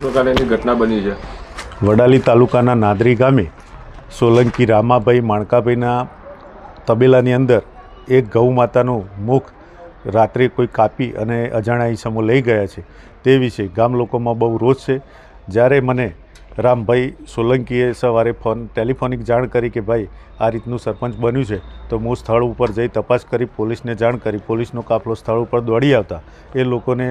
પ્રકારની ઘટના બની છે? વડાલી તાલુકાના નાદરી ગામે સોલંકી રામાભાઈ માણકાભાઈના તબેલાની અંદર એક ગૌ માતાનું મુખ રાત્રે કોઈ કાપી અને અજાણ્યા ઈસમો લઈ ગયા છે. તે વિશે ગામ લોકોમાં બહુ રોષ છે. જ્યારે મને રામભાઈ સોલંકીએ સવારે ટેલિફોનિક જાણ કરી કે ભાઈ આ રીતનું સરપંચ બન્યું છે, તો હું સ્થળ ઉપર જઈ તપાસ કરી પોલીસને જાણ કરી. પોલીસનો કાફલો સ્થળ ઉપર દોડી આવતા એ લોકોને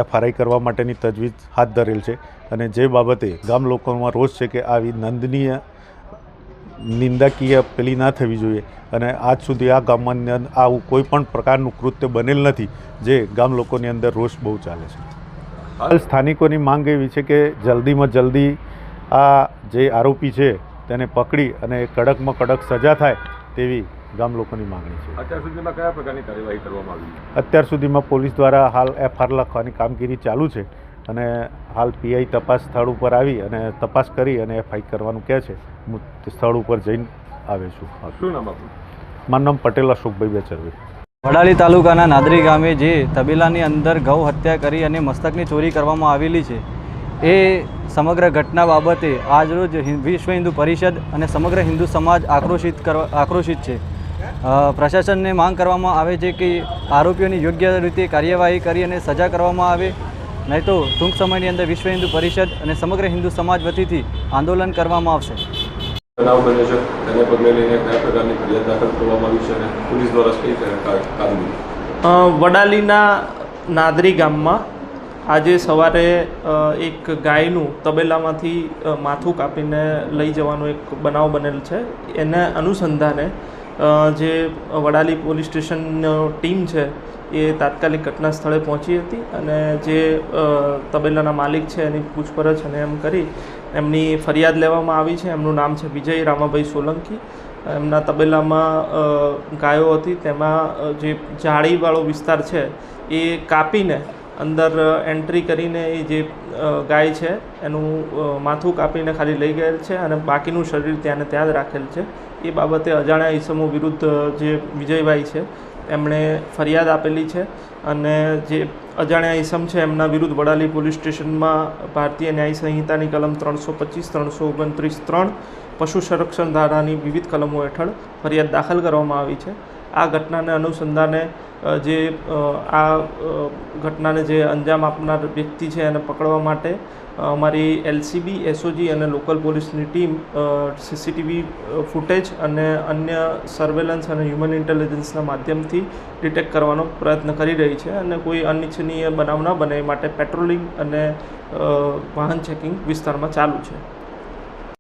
FRI કરવા માટેની તજવીજ હાથ ધરેલ છે. અને જે બાબતે ગામ લોકોમાં રોષ છે કે આવી નિંદાકીય પેલી ના થવી જોઈએ. અને આજ સુધી આ ગામમાં આવું કોઈ પણ પ્રકારનું કૃત્ય બનેલ નથી, જે ગામ લોકોની અંદર રોષ બહુ ચાલે છે. હાલ સ્થાનિકોની માંગ એવી છે કે જલ્દીમાં જલ્દી આ જે આરોપી છે તેને પકડી અને કડકમાં કડક સજા થાય તેવી ગામ લોકોની માંગણી છે. અત્યાર સુધીમાં કયા પ્રકારની કાર્યવાહી કરવામાં આવી? અત્યાર સુધીમાં પોલીસ દ્વારા હાલ FR લખવાની કામગીરી ચાલુ છે અને હાલ PI તપાસ સ્થળ ઉપર આવી અને તપાસ કરી અને FI કરવાનું કહે છે. હું સ્થળ ઉપર જઈને આવે છું. શું નામ આપનું? મારું નામ પટેલ અશોકભાઈ બેચરભાઈ. વડાલી તાલુકાના નાદરી ગામે જે તબેલાની અંદર ગૌ હત્યા કરી અને મસ્તકની ચોરી કરવામાં આવેલી છે, એ સમગ્ર ઘટના બાબતે આજરોજ વિશ્વ હિન્દુ પરિષદ અને સમગ્ર હિન્દુ સમાજ આક્રોશિત છે. પ્રશાસનને માંગ કરવામાં આવે છે કે આરોપીઓની યોગ્ય રીતે કાર્યવાહી કરી અને સજા કરવામાં આવે, નહીં તો ટૂંક સમયની અંદર વિશ્વ હિન્દુ પરિષદ અને સમગ્ર હિન્દુ સમાજ વતીથી આંદોલન કરવામાં આવશે. બનાવ બન્યો છે, તેને પગલે લઈને કયા પ્રકારની ફરિયાદ દાખલ કરવામાં આવી છે અને પોલીસ દ્વારા કઈ કામગીરી? વડાલીના નાદરી ગામમાં આજે સવારે એક ગાયનું તબેલામાંથી માથું કાપીને લઈ જવાનો એક બનાવ બનેલ છે. એના અનુસંધાને જે વડાલી પોલીસ સ્ટેશનનો ટીમ છે એ તાત્કાલિક ઘટના સ્થળે પહોંચી હતી અને જે તબેલાના માલિક છે એની પૂછપરછ અને એમ કરી એમની ફરિયાદ લેવામાં આવી છે. એમનું નામ છે વિજય રામાભાઈ સોલંકી. એમના તબેલામાં ગાયો હતી, તેમાં જે જાળીવાળો વિસ્તાર છે એ કાપીને અંદર એન્ટ્રી કરીને એ જે ગાય છે એનું માથું કાપીને ખાલી લઈ ગયેલ છે અને બાકીનું શરીર ત્યાં ને ત્યાં જ રાખેલ છે. એ બાબતે અજાણ્યા ઈસમો વિરુદ્ધ જે વિજયભાઈ છે એમણે ફરિયાદ આપેલી છે અને જે અજાણ્યા ઈસમ છે એમના વિરુદ્ધ વડાલી પોલીસ સ્ટેશનમાં ભારતીય ન્યાય સંહિતાની કલમ 325, 329, 3 પશુ સંરક્ષણ ધારાની વિવિધ કલમો હેઠળ ફરિયાદ દાખલ કરવામાં આવી છે. આ ઘટનાને અનુસંધાને જે આ ઘટનાને જે અંજામ આપનાર વ્યક્તિ છે એને પકડવા માટે અમારી LCB, SOG અને લોકલ પોલીસની ટીમ CCTV ફૂટેજ અને અન્ય સર્વેલન્સ અને હ્યુમન ઇન્ટેલિજન્સના માધ્યમથી ડિટેક્ટ કરવાનો પ્રયત્ન કરી રહી છે અને કોઈ અનિચ્છનીય બનાવ ન બને એ માટે પેટ્રોલિંગ અને વાહન ચેકિંગ વિસ્તારમાં ચાલુ છે.